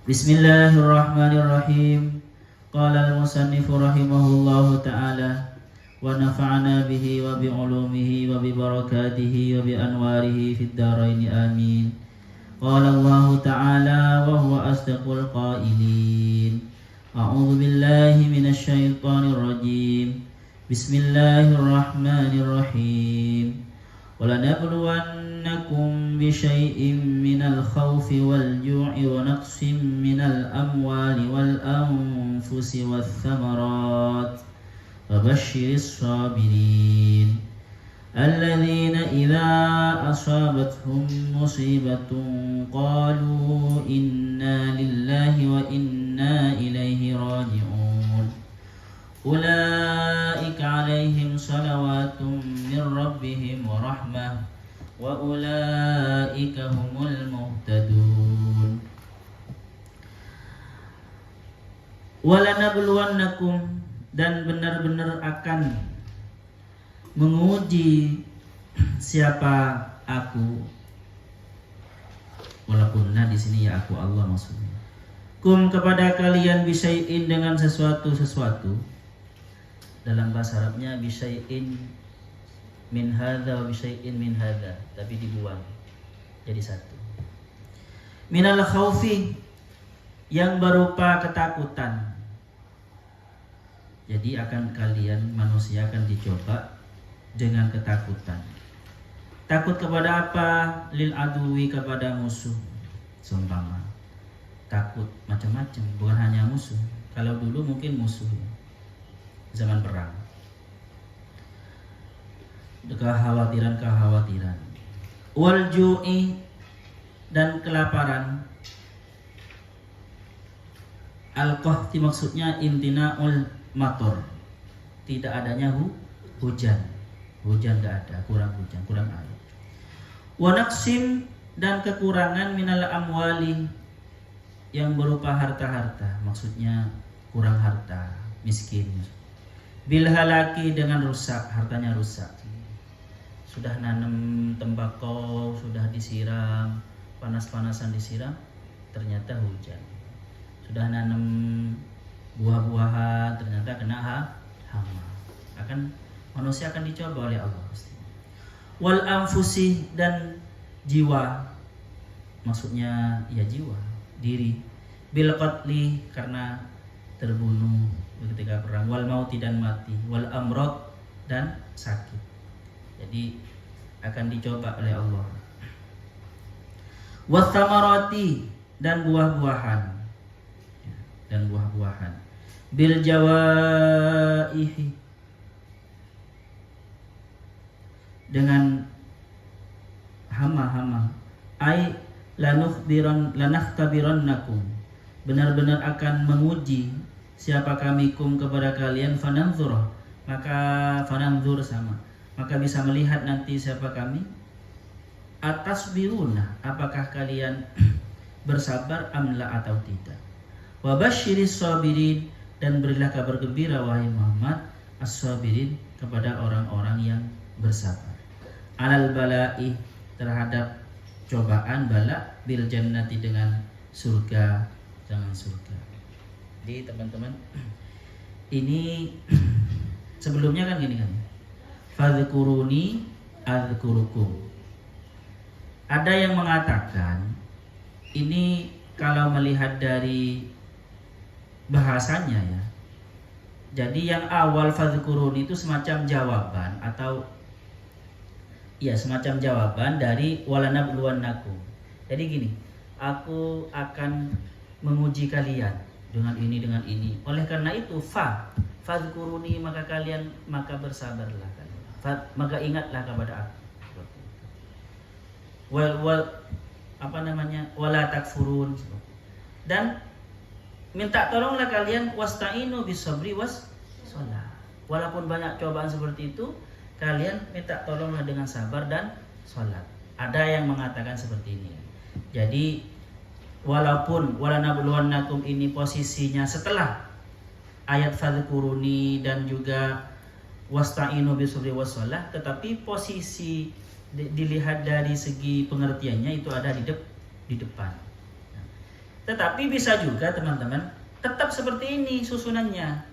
Bismillahirrahmanirrahim. Qala al-musannif rahimahullahu ta'ala wa nafa'ana bihi wa bi ulumihi wa bi barakatihi wa bi anwarihi fid dharain amin. Qala Allah ta'ala wa huwa asdaqul qailin. A'udzu billahi minasy syaithanir rajim. Bismillahirrahmanirrahim. وَلَنَبْلُوَنَّكُمْ بِشَيْءٍ مِّنَ الْخَوْفِ وَالْجُوعِ وَنَقْصٍ مِّنَ الْأَمْوَالِ وَالْأَنفُسِ وَالثَّمَرَاتِ وَبَشِّرِ الصَّابِرِينَ الَّذِينَ إِذَا أَصَابَتْهُم مُّصِيبَةٌ قَالُوا إِنَّا لِلَّهِ وَإِنَّا إِلَيْهِ راجعون أولئك عليهم صلوات من ربهم ورحمة وأولئك هم المهتدون وَلَنَبْلُوَنَّكُمْ dan benar-benar akan menguji siapa aku, walaupun di sini ya aku Allah maksudnya, kum kepada kalian bisyai'in dengan sesuatu dalam bahasa Arabnya bisyai'in min hadza wa bisyai'in min hadza, tapi dibuang jadi satu. Minal khaufi yang berupa ketakutan. Jadi akan kalian manusia akan dicoba dengan ketakutan. Takut kepada apa? Lil aduwi kepada musuh. Seumpama takut macam-macam, bukan hanya musuh. Kalau dulu mungkin musuh zaman perang, kekhawatiran wal ju'i dan kelaparan. Al-qahti maksudnya imtina'ul mator, tidak adanya hujan tidak ada, kurang hujan, kurang air. Wa naqsim dan kekurangan minal amwali yang berupa harta-harta, maksudnya kurang harta, miskin. Bil halaki dengan rusak, hartanya rusak. Sudah nanam tembakau, sudah disiram, panas-panasan disiram, ternyata hujan. Sudah nanam buah-buahan, ternyata kena hama. Manusia akan dicoba oleh Allah pasti. Wal anfusi dan jiwa, maksudnya ya jiwa, diri. Bil qatli karena terbunuh ketika perang, wal mauti dan mati, wal amrad dan sakit. Jadi akan dicoba oleh Allah. Wat thamarati dan buah-buahan, bil jawaihi dengan hama-hama. Ai lanahtabirannakum, benar-benar akan menguji siapa kami kum kepada kalian, fananzur maka bisa melihat nanti siapa kami. Atas biruna, apakah kalian bersabar amla atau tidak. Wabasyiris sabirin, dan berilah kabar gembira wahai Muhammad as-sabirin kepada orang-orang yang bersabar. Alal bala'i, terhadap cobaan, bala bil jannati dengan surga, jangan surga. Jadi teman-teman, ini sebelumnya kan gini kan, fadhkuruni adzkurukum. Ada yang mengatakan ini kalau melihat dari bahasanya ya, jadi yang awal fadhkuruni itu semacam jawaban atau ya semacam jawaban dari walanabluwannakum. Jadi gini, aku akan menguji kalian dengan ini. Oleh karena itu fadhkuruni, maka bersabarlah kalian. Maka ingatlah kepada aku. Wala takfurun, dan minta tolonglah kalian wasta'inu bisabri was shalah. Walaupun banyak cobaan seperti itu, kalian minta tolonglah dengan sabar dan sholat. Ada yang mengatakan seperti ini. Jadi walaupun walanabluwannakum ini posisinya setelah ayat fadhkuruni dan juga wasta'inu bisabri was shalah, tetapi posisi dilihat dari segi pengertiannya itu ada di depan. Tetapi bisa juga teman-teman tetap seperti ini susunannya.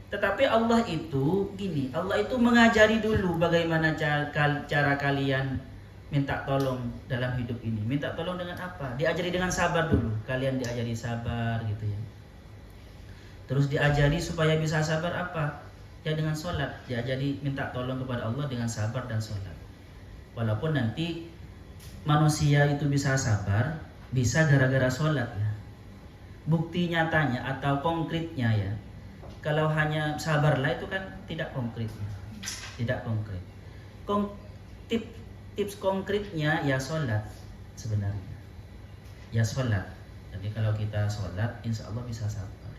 Tetapi Allah itu gini, Allah itu mengajari dulu bagaimana cara kalian minta tolong dalam hidup ini. Minta tolong dengan apa? Diajari dengan sabar dulu. Kalian diajari sabar gitu ya. Terus diajari supaya bisa sabar apa? Ya dengan sholat. Diajari minta tolong kepada Allah dengan sabar dan sholat. Walaupun nanti manusia itu bisa sabar, bisa gara-gara sholat ya. Bukti nyatanya atau konkretnya ya. Kalau hanya sabarlah itu kan tidak konkret. Tidak konkret. Tips konkretnya ya sholat sebenarnya. Ya sholat. Jadi kalau kita sholat, insya Allah bisa sabar.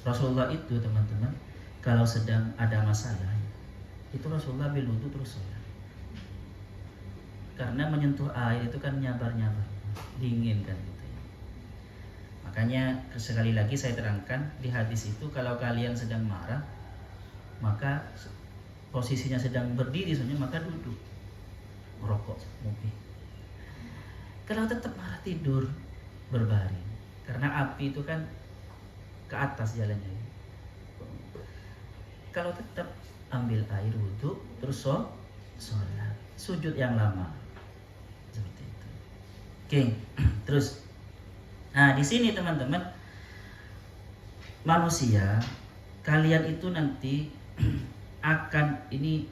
Rasulullah itu teman-teman, kalau sedang ada masalah, itu Rasulullah berwudu terus sholat. Karena menyentuh air itu kan nyabar-nyabar, dingin kan gitu ya. Makanya sekali lagi saya terangkan di hadis itu, kalau kalian sedang marah, maka posisinya sedang berdiri saja, maka duduk, merokok mungkin. Kalau tetap marah tidur, berbaring. Karena api itu kan ke atas jalannya. Kalau tetap ambil air wudhu, terus sholat, sujud yang lama. Seperti itu. Oke, terus. Nah, di sini teman-teman, manusia, kalian itu nanti akan ini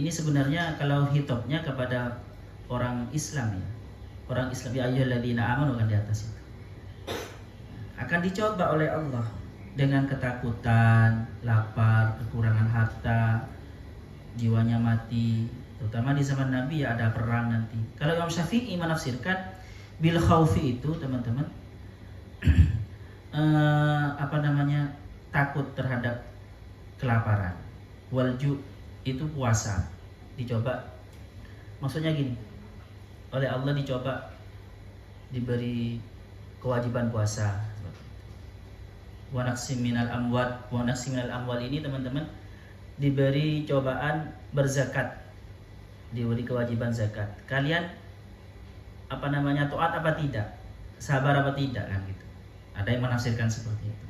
sebenarnya kalau hitopnya kepada orang Islam ya. Orang Islam ya ayyuhalladzina amanu kan di atas itu. Akan dicoba oleh Allah dengan ketakutan, lapar, kekurangan harta, jiwanya mati. Terutama di zaman Nabi ya ada perang nanti. Kalau Imam Syafi'i menafsirkan bil khaufi itu teman-teman takut terhadap kelaparan. Walju itu puasa, dicoba. Maksudnya gini, oleh Allah dicoba, diberi kewajiban puasa. Wa naqsim minal amwal ini teman-teman diberi cobaan berzakat, diberi kewajiban zakat. Kalian taat apa tidak, sabar apa tidak kan gitu. Ada yang menafsirkan seperti itu.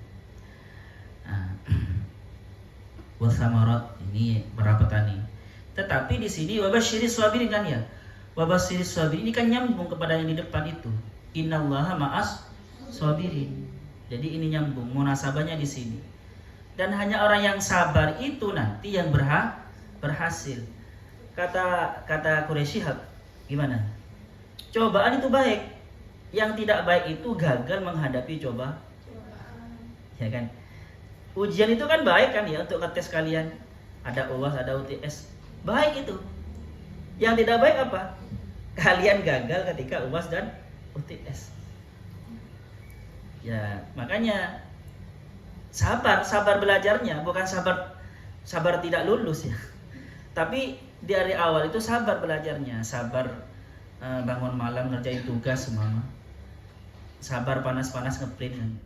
Wasamarat ini berapa tani. Tetapi di sini wabasyiris sabirin kan ya. Wabasyiris sabirin ini kan nyambung kepada yang di depan itu. Innallaha ma'as sabirin. Jadi ini nyambung munasabahnya di sini. Dan hanya orang yang sabar itu nanti yang berhasil. Kata Quraisy gimana? Cobaan itu baik. Yang tidak baik itu gagal menghadapi cobaan. Ya kan? Ujian itu kan baik kan ya untuk ngetes kalian. Ada UAS, ada UTS. Baik itu. Yang tidak baik apa? Kalian gagal ketika UAS dan UTS. Ya, makanya sabar belajarnya, bukan sabar tidak lulus ya. Tapi dari awal itu sabar belajarnya, sabar bangun malam ngerjain tugas semua. Sabar panas-panas ngeprint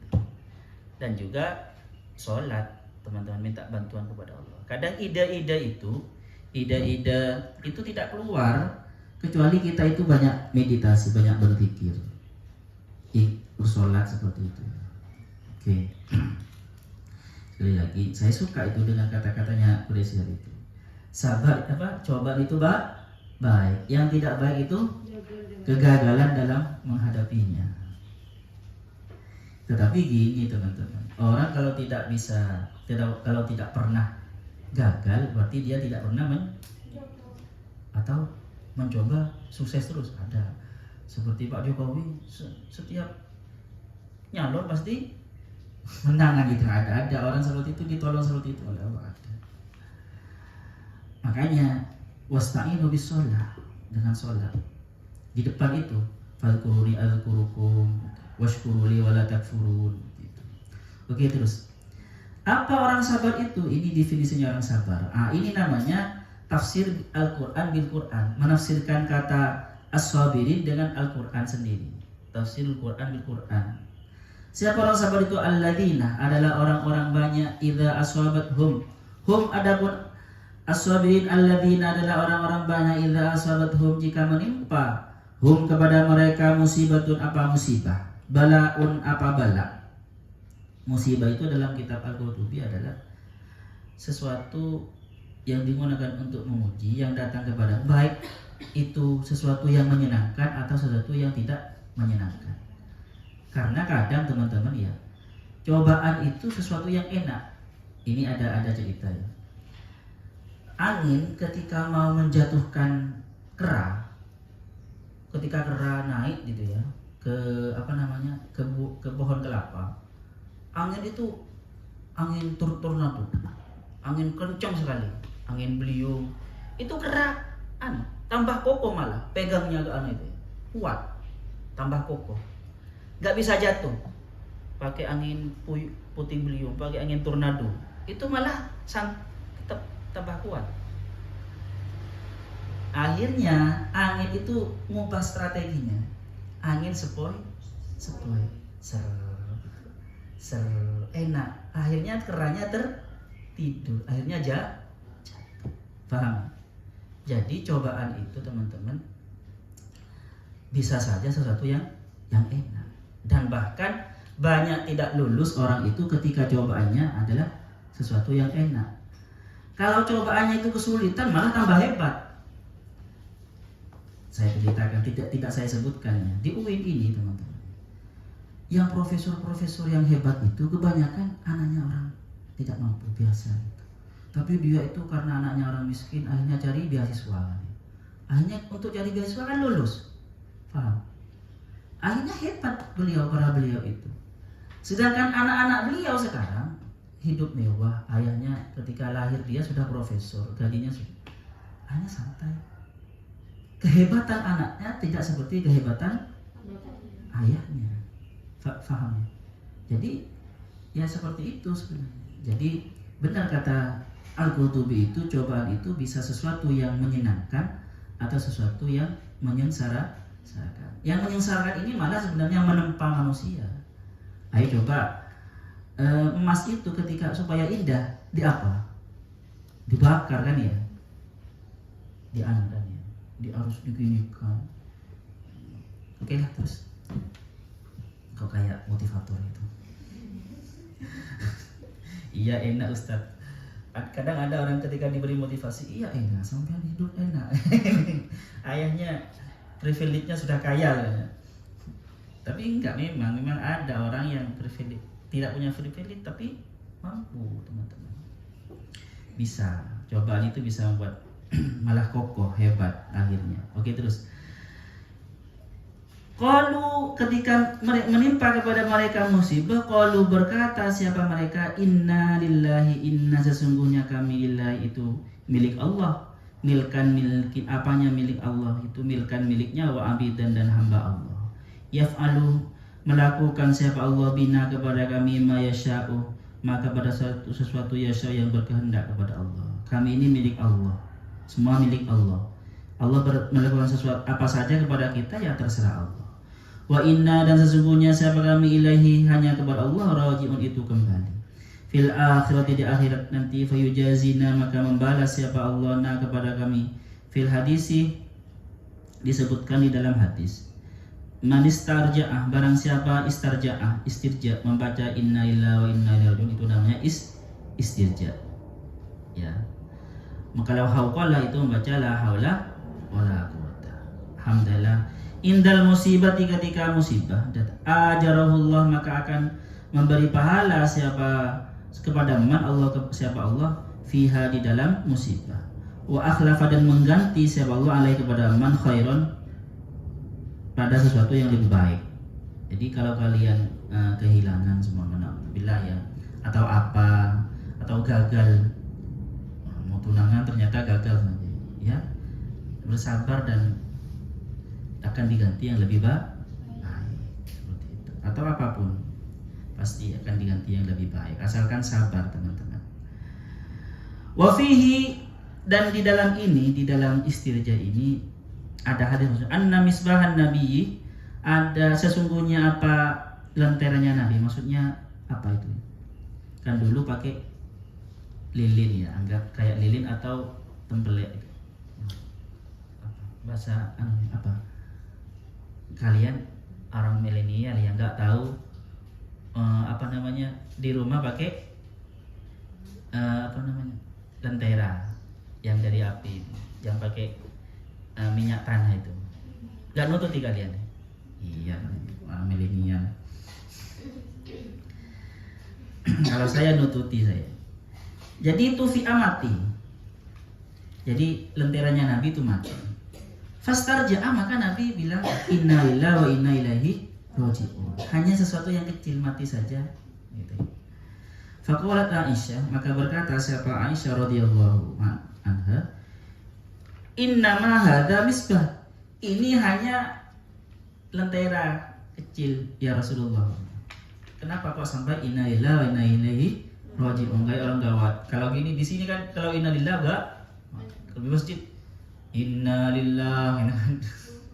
dan juga sholat, teman-teman minta bantuan kepada Allah. Kadang ide-ide itu tidak keluar kecuali kita itu banyak meditasi, banyak berpikir. Bersolat seperti itu. Oke. Sekali lagi, saya suka itu dengan kata-katanya Quraisy itu. Sabar cobaan itu baik. Yang tidak baik itu kegagalan dalam menghadapinya. Tetapi gini teman-teman, orang kalau tidak pernah gagal, berarti dia tidak pernah mencoba sukses terus. Ada seperti Pak Jokowi, setiap nyalon pasti menang gitu. Ada orang seperti itu, ditolong seperti itu oleh Allah. Ada. Makanya wasta'inu bis-shalah, dengan sholat. Di depan itu fadhkuruni adzkurukum washkuruli wala takfurun gitu. Oke, terus. Apa orang sabar itu? Ini definisinya orang sabar. Ini namanya tafsir Al-Qur'an bil Qur'an. Menafsirkan kata as-sabirin dengan Al-Qur'an sendiri. Tafsir Al-Qur'an bil Qur'an. Siapa orang sabar itu? Alladzina adalah orang-orang banyak idza aswabathum. Adapun as-sabirin alladzina adalah orang-orang banyak idza aswabathum jika menimpa kepada mereka musibatun apa musibah. Balaun apa bala? Musibah itu dalam kitab Al-Qurtubi adalah sesuatu yang digunakan untuk menguji yang datang kepada, baik itu sesuatu yang menyenangkan atau sesuatu yang tidak menyenangkan. Karena kadang teman-teman ya, cobaan itu sesuatu yang enak. Ini ada cerita ya. Angin ketika mau menjatuhkan kera, ketika kera naik gitu ya ke ke pohon kelapa, angin itu angin tornado, angin kencang sekali, angin beliung, itu kera tambah kokoh, malah pegangnya ke itu kuat, tambah kokoh, nggak bisa jatuh. Pakai angin puting beliung, pakai angin tornado, itu malah tetap tambah kuat. Akhirnya angin itu ngubah strateginya. Angin sepoi, ser, enak. Akhirnya keranya tertidur. Akhirnya paham? Jadi cobaan itu teman-teman bisa saja sesuatu yang enak. Dan bahkan banyak tidak lulus orang itu ketika cobaannya adalah sesuatu yang enak. Kalau cobaannya itu kesulitan malah tambah hebat. Saya ceritakan, tidak saya sebutkan ya. Di UIN ini teman-teman, yang profesor-profesor yang hebat itu kebanyakan anaknya orang tidak mampu biasa gitu. Tapi dia itu karena anaknya orang miskin, akhirnya cari beasiswa. Akhirnya untuk cari beasiswa kan lulus, paham? Akhirnya hebat para beliau itu. Sedangkan anak-anak beliau sekarang hidup mewah. Ayahnya ketika lahir dia sudah profesor, gajinya sudah, hanya santai. Kehebatan anaknya tidak seperti kehebatan ayahnya, faham? Jadi ya seperti itu sebenarnya. Jadi benar kata Al-Qurtubi itu, cobaan itu bisa sesuatu yang menyenangkan atau sesuatu yang menyengsarakan. Yang menyengsarakan ini malah sebenarnya menempa manusia. Ayo coba, emas itu ketika supaya indah dibakar kan ya, diangkat ya, harus diginikan. Oke lah, terus kau kayak motivator itu. Iya enak Ustaz. Kadang ada orang ketika diberi motivasi, iya enak, sampean hidup enak. Ayahnya privilege-nya sudah kaya ya. Tapi enggak, memang ada orang yang privilege, tidak punya privilege tapi mampu teman-teman. Bisa, cobaan itu bisa membuat malah kokoh, hebat akhirnya. Oke, terus. Qalu, ketika menimpa kepada mereka musibah, qalu berkata siapa mereka, inna lillahi, inna sesungguhnya kami lillahi itu milik Allah, apanya milik Allah itu, miliknya wa abidan dan hamba Allah. Yaf'alu, melakukan siapa Allah bina kepada kami ma yasha'u, maka pada sesuatu yasha yang berkehendak kepada Allah. Kami ini milik Allah, semua milik Allah. Allah melakukan sesuatu apa saja kepada kita ya terserah Allah. Wa inna, dan sesungguhnya siapa kami ilahi, hanya kepada Allah rajiun itu kembali. Fil akhirati, di akhirat nanti, fayujazina, maka membalas siapa Allah na kepada kami. Fil hadisi, disebutkan di dalam hadis, man istarja'ah, barang siapa istirja, membaca inna lillahi wa inna ilaihi raji'un, itu namanya istirja ya. Maka kalau hauqala itu membaca la haula wala quwata. Alhamdulillah. Indal musibati, ketika musibah, ajarahullah, maka akan memberi pahala siapa kepada man Allah, siapa Allah fiha, di dalam musibah. Wa akhlafa, dan mengganti siapa Allah alaihi kepada man khairon, pada sesuatu yang lebih baik. Jadi kalau kalian kehilangan semua bila ya, atau apa, atau gagal, mau tunangan ternyata gagal saja ya, bersabar dan akan diganti yang lebih baik, seperti itu. Atau apapun pasti akan diganti yang lebih baik, asalkan sabar teman-teman. Wa fihi, dan di dalam ini, di dalam istirja ini ada hadis anna misbahan nabiyyi, ada sesungguhnya apa lenteranya Nabi. Maksudnya apa itu? Kan dulu pakai lilin ya, anggap kayak lilin atau tembelek. Bahasa apa? Kalian orang milenial yang nggak tahu apa namanya di rumah pakai apa namanya lentera yang dari api, yang pakai minyak tanah itu. Nggak nututi kalian? Iya, orang milenial. Kalau saya nututi saya. Jadi itu fi amati. Jadi lenteranya Nabi itu mati. Fastarja'a, maka Nabi bilang inna lillahi wa inna ilaihi raji'un. Hanya sesuatu yang kecil mati saja gitu. Faqalat Aisyah, maka berkata siapa Aisyah radhiyallahu anha, innama hadza misbah. Ini hanya lentera kecil ya Rasulullah. Kenapa kok sampai inna lillahi wa inna ilaihi raji'un? Kayak orang gawat. Kalau gini di sini kan kalau inna lillahi enggak. Kalau di masjid inna lillahi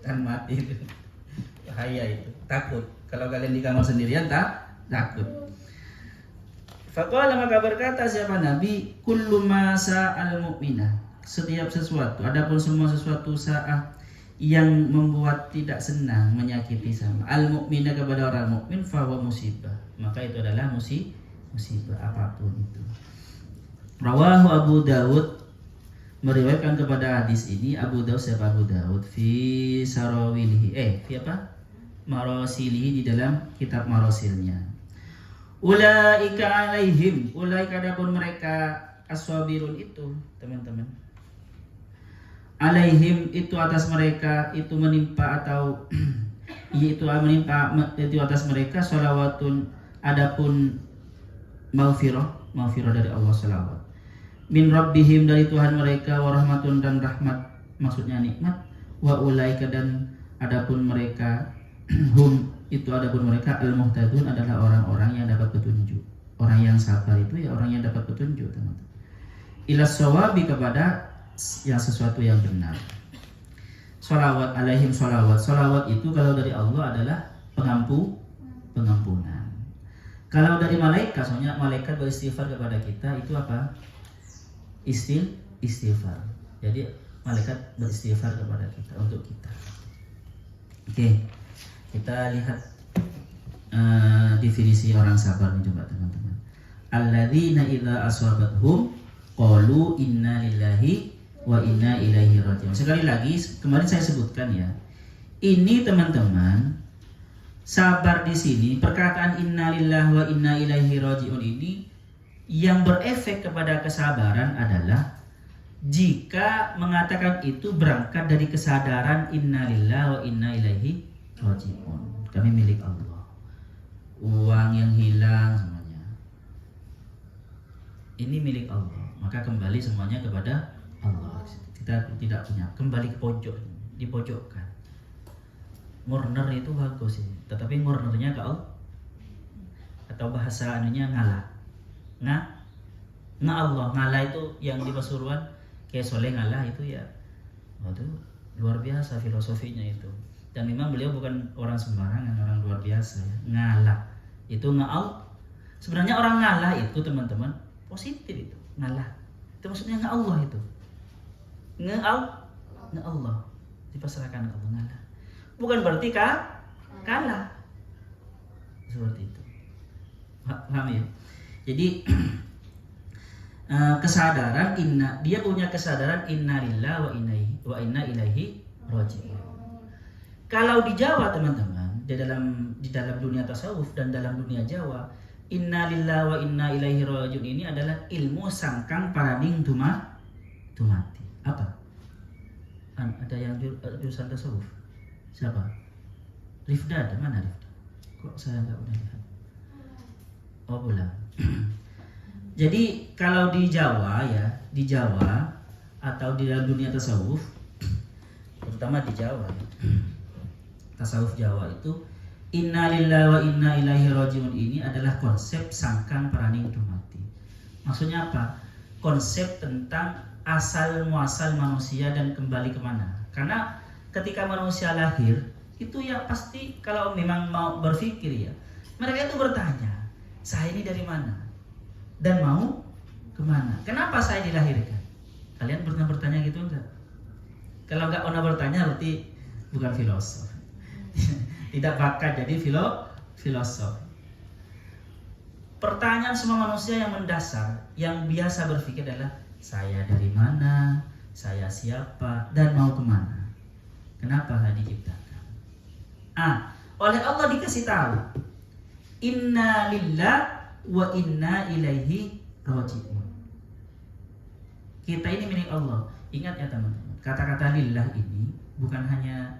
kan mati itu. Bahaya itu. Takut. Kalau kalian di kamar sendirian takut. Faqala, maka berkata siapa Nabi, kullu ma sa'al mu'minah. Setiap sesuatu, adapun semua sesuatu sa'ah yang membuat tidak senang, menyakiti sama al mukminah kepada orang mukmin, fahuwa musibah, maka itu adalah musibah apapun itu. Rawahu Abu Dawud, meriwayatkan kepada hadis ini Abu Dawud, siapa Abu Dawud, fi sarawilihi, fi apa? Marasilihi, di dalam kitab marasilnya. Ulaika alaihim, ulaika adapun mereka aswabirun itu, teman-teman. Alaihim itu atas mereka, itu menimpa atau itu menimpa itu atas mereka sholawatun, adapun maghfirah dari Allah, salawat. Min rabbihim, dari Tuhan mereka, warahmatun, dan rahmat, maksudnya nikmat. Wa ulaika, dan adapun mereka hum itu adapun mereka al-muhtadun, adalah orang-orang yang dapat petunjuk. Orang yang sabar itu ya orang yang dapat petunjuk, teman-teman. Ilas shawabi, kepada yang sesuatu yang benar. Sholawat alaihim, sholawat itu kalau dari Allah adalah pengampunan. Kalau dari malaikat, soalnya malaikat beristighfar kepada kita, itu apa? Istighfar. Jadi malaikat beristighfar kepada kita, untuk kita. Oke, kita lihat definisi orang sabar ini, coba teman-teman. Alladzina idza asabathum qalu inna lillahi wa inna ilaihi raji'un. Sekali lagi, kemarin saya sebutkan ya. Ini teman-teman, sabar di sini, perkataan inna lillahi wa inna ilaihi raji'un ini yang berefek kepada kesabaran adalah jika mengatakan itu berangkat dari kesadaran inna lillahi wa inna ilaihi raji'un. Kami milik Allah. Uang yang hilang semuanya ini milik Allah, maka kembali semuanya kepada Allah. Kita tidak punya, kembali ke pojok, dipojokkan. Ngurner itu bagus sih, tetapi ngurnernya ke Allah, atau bahasa anunya ngalah. Allah, ngalah itu yang di Pasuruan kayak Soleh ngalah itu ya. Itu luar biasa filosofinya itu. Dan memang beliau bukan orang sembarangan, orang luar biasa ya. Ngalah itu sebenarnya orang ngalah itu teman-teman positif itu. Ngalah itu maksudnya Allah itu. Allah dipasrahkan ke Allah, ngalah. Bukan berarti kalah. Seperti itu. Paham ya? Jadi kesadaran dia punya kesadaran inna lillahi wa inna ilaihi raji'un. Kalau di Jawa teman-teman, di dalam dunia tasawuf dan dalam dunia Jawa, inna lillahi wa inna ilaihi raji'un ini adalah ilmu sangkang paraning tumati. Apa? Ada yang jurusan tasawuf? Siapa? Rifda, mana Rifda? Kok saya nggak pernah lihat? Oh, pulang. Jadi kalau di Jawa ya, di Jawa atau di dalam dunia tasawuf, terutama di Jawa ya, tasawuf Jawa itu inna lillahi wa inna ilaihi raji'un ini adalah konsep sangkang paraning tumati. Maksudnya apa? Konsep tentang asal muasal manusia dan kembali kemana. Karena ketika manusia lahir itu ya pasti kalau memang mau berpikir ya, mereka itu bertanya, saya ini dari mana dan mau kemana? Kenapa saya dilahirkan? Kalian pernah bertanya gitu enggak? Kalau enggak pernah bertanya berarti bukan filosof. Tidak bakat jadi filosof. Pertanyaan semua manusia yang mendasar, yang biasa berpikir adalah saya dari mana, saya siapa, dan mau kemana. Kenapa saya diciptakan? Oleh Allah dikasih tahu, inna lillah wa inna ilaihi raji'un. Kita ini milik Allah. Ingat ya teman-teman, kata-kata lillah ini bukan hanya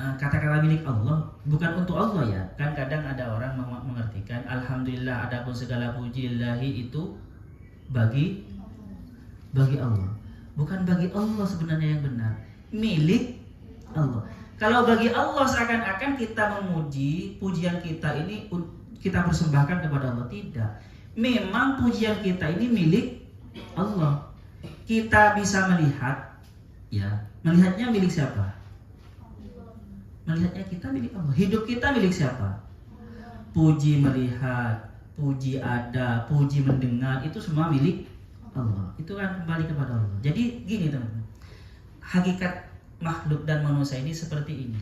kata-kata milik Allah, bukan untuk Allah ya. Kan kadang ada orang mengartikan alhamdulillah, adapun segala puji lillahi itu bagi Allah. Bukan bagi Allah sebenarnya yang benar, milik Allah. Kalau bagi Allah seakan-akan kita memuji, pujian kita ini kita persembahkan kepada Allah. Tidak. Memang pujian kita ini milik Allah. Kita bisa melihat, ya, melihatnya milik siapa? Melihatnya kita milik Allah. Hidup kita milik siapa? Puji melihat, puji ada, puji mendengar, itu semua milik Allah. Itu kan kembali kepada Allah. Jadi gini teman-teman, hakikat makhluk dan manusia ini seperti ini.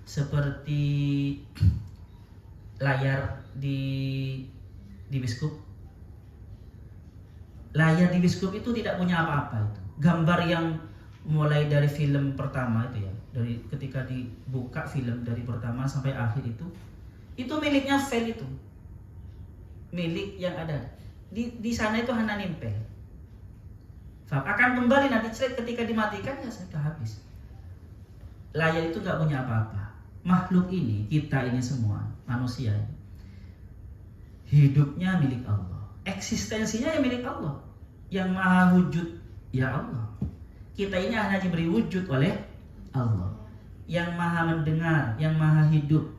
Seperti layar di bioskop. Layar di bioskop itu tidak punya apa-apa itu. Gambar yang mulai dari film pertama itu ya, dari ketika dibuka film dari pertama sampai akhir itu miliknya file itu. Milik yang ada. Di sana itu hanya nempel. Akan kembali nanti ketika dimatikan ya sudah habis. Layar itu nggak punya apa-apa. Makhluk ini, kita ini semua manusia ini, hidupnya milik Allah, eksistensinya ya milik Allah, yang maha wujud ya Allah. Kita ini hanya diberi wujud oleh Allah, yang maha mendengar, yang maha hidup,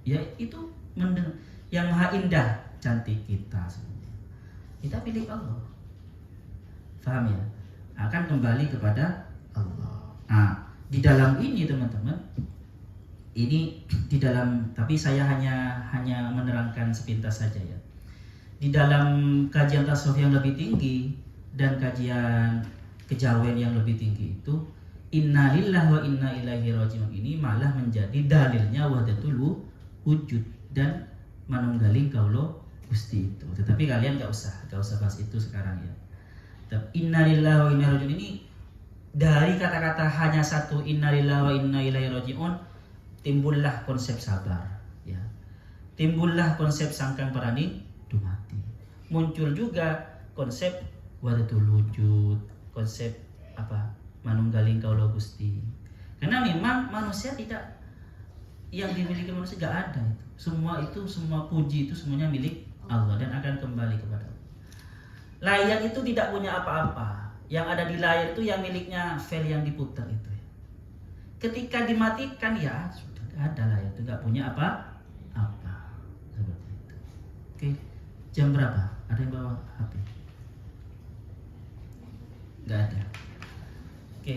ya itu mendengar, yang maha indah, cantik kita sebenarnya. Kita milik Allah. Paham ya? Akan kembali kepada Allah. Di dalam ini teman-teman, ini di dalam, tapi saya hanya menerangkan sepintas saja ya. Di dalam kajian tasawuf yang lebih tinggi dan kajian kejawen yang lebih tinggi itu, inna lillahi wa inna ilaihi raji'un ini malah menjadi dalilnya wahdatul wujud dan manunggaling kaulo Gusti itu. Tetapi kalian gak usah bahas itu sekarang ya. Inna lillahi wa inna ilaihi raji'un ini dari kata-kata hanya satu inna lillahi wa inna ilaihi raji'un timbullah konsep sabar ya. Timbullah konsep sangkang parani dumati. Muncul juga konsep wahdatul wujud, konsep manunggaling kaulo Gusti. Karena memang manusia tidak, yang dimiliki manusia gak ada itu. Semua puji itu semuanya milik Allah dan akan kembali kepada Allah. Layar itu tidak punya apa-apa. Yang ada di layar itu yang miliknya file yang diputar itu. Ketika dimatikan ya sudah ada layar itu, nggak punya apa-apa seperti itu. Oke, jam berapa? Ada yang bawa HP? Nggak ada. Oke.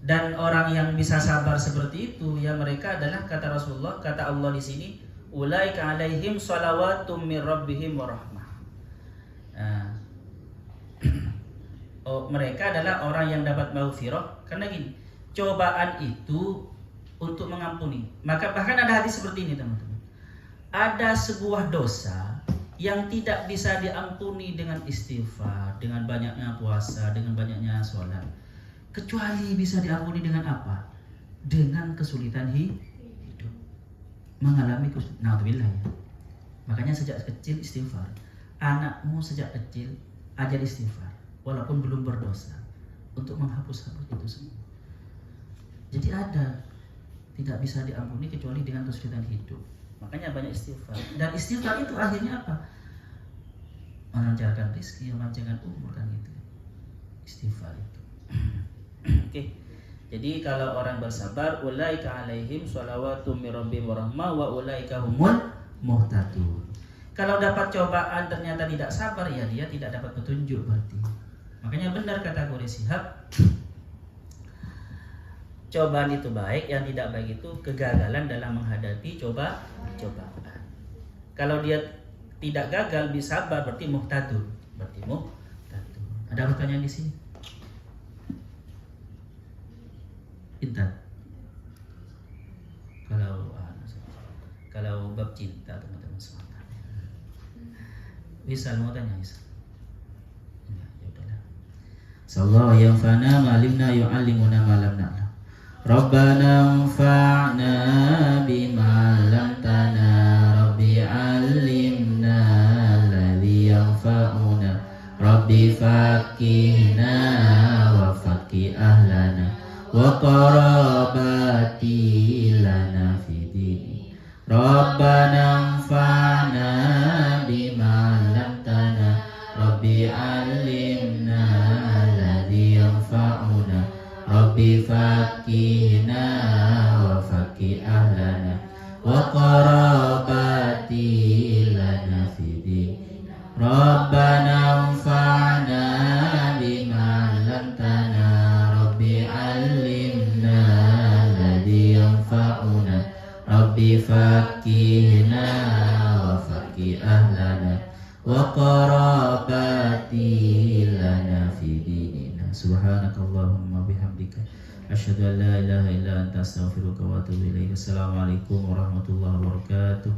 Dan orang yang bisa sabar seperti itu ya mereka adalah kata Rasulullah, kata Allah di sini, ulaika alaihim shalawatum mir rabbihim wa rahmah. Mereka adalah orang yang dapat maghfirah karena gini, cobaan itu untuk mengampuni. Maka bahkan ada hadis seperti ini teman-teman. Ada sebuah dosa yang tidak bisa diampuni dengan istighfar, dengan banyaknya puasa, dengan banyaknya sholat, kecuali bisa diampuni dengan apa? Dengan kesulitan hidup, mengalami kesulitan. Na'udzubillah ya. Makanya sejak kecil istighfar. Anakmu sejak kecil ajar istighfar, walaupun belum berdosa, untuk menghapus itu semua. Jadi tidak bisa diampuni kecuali dengan kesulitan hidup. Makanya banyak istighfar. Dan istighfar itu akhirnya apa? Melancarkan rezeki, melancarkan umur kan gitu. Istighfar itu. Oke. Jadi kalau orang bersabar, ulaika alaihim shalawatum mir rabbihim wa rahmah wa ulaika humul muhtadun. Kalau dapat cobaan ternyata tidak sabar, ya dia tidak dapat petunjuk berarti. Makanya benar kata Quraish Shihab, cobaan itu baik, yang tidak baik itu kegagalan dalam menghadapi cobaan. Kalau dia tidak gagal bisa sabar berarti muhtadun. Ada pertanyaan di sini? Intan. kalau bab cinta teman-teman semuanya. Wisal mau tanya Wisal? Ya udahlah. Sallallahu yanfa'na ma 'allimna yu'allimuna ma lam na'lam. Rabbana anfa'na bima 'allamtana Rabbi 'allimna alladhi yanfa'una Rabbi faqihna wa faqih ahlana wa qarabati lana fi dini Rabbana anfa'na bima 'allamtana Rabbi 'allimna alladhi yanfa'una Rabbi faqihna wa faqih ahlana wa qarabati lana fi dini Rabbana anfa'na bima 'allamtana Rabbi 'allimna alladhi yanfa'una Rabbi faqihna wa faqih ahlana wa qarabati lana fi dinina subhanakallahumma bihamdika asyhadu an la ilaha illa anta astaghfiruka wa atubu ilaik. Assalamualaikum warahmatullahi wabarakatuh.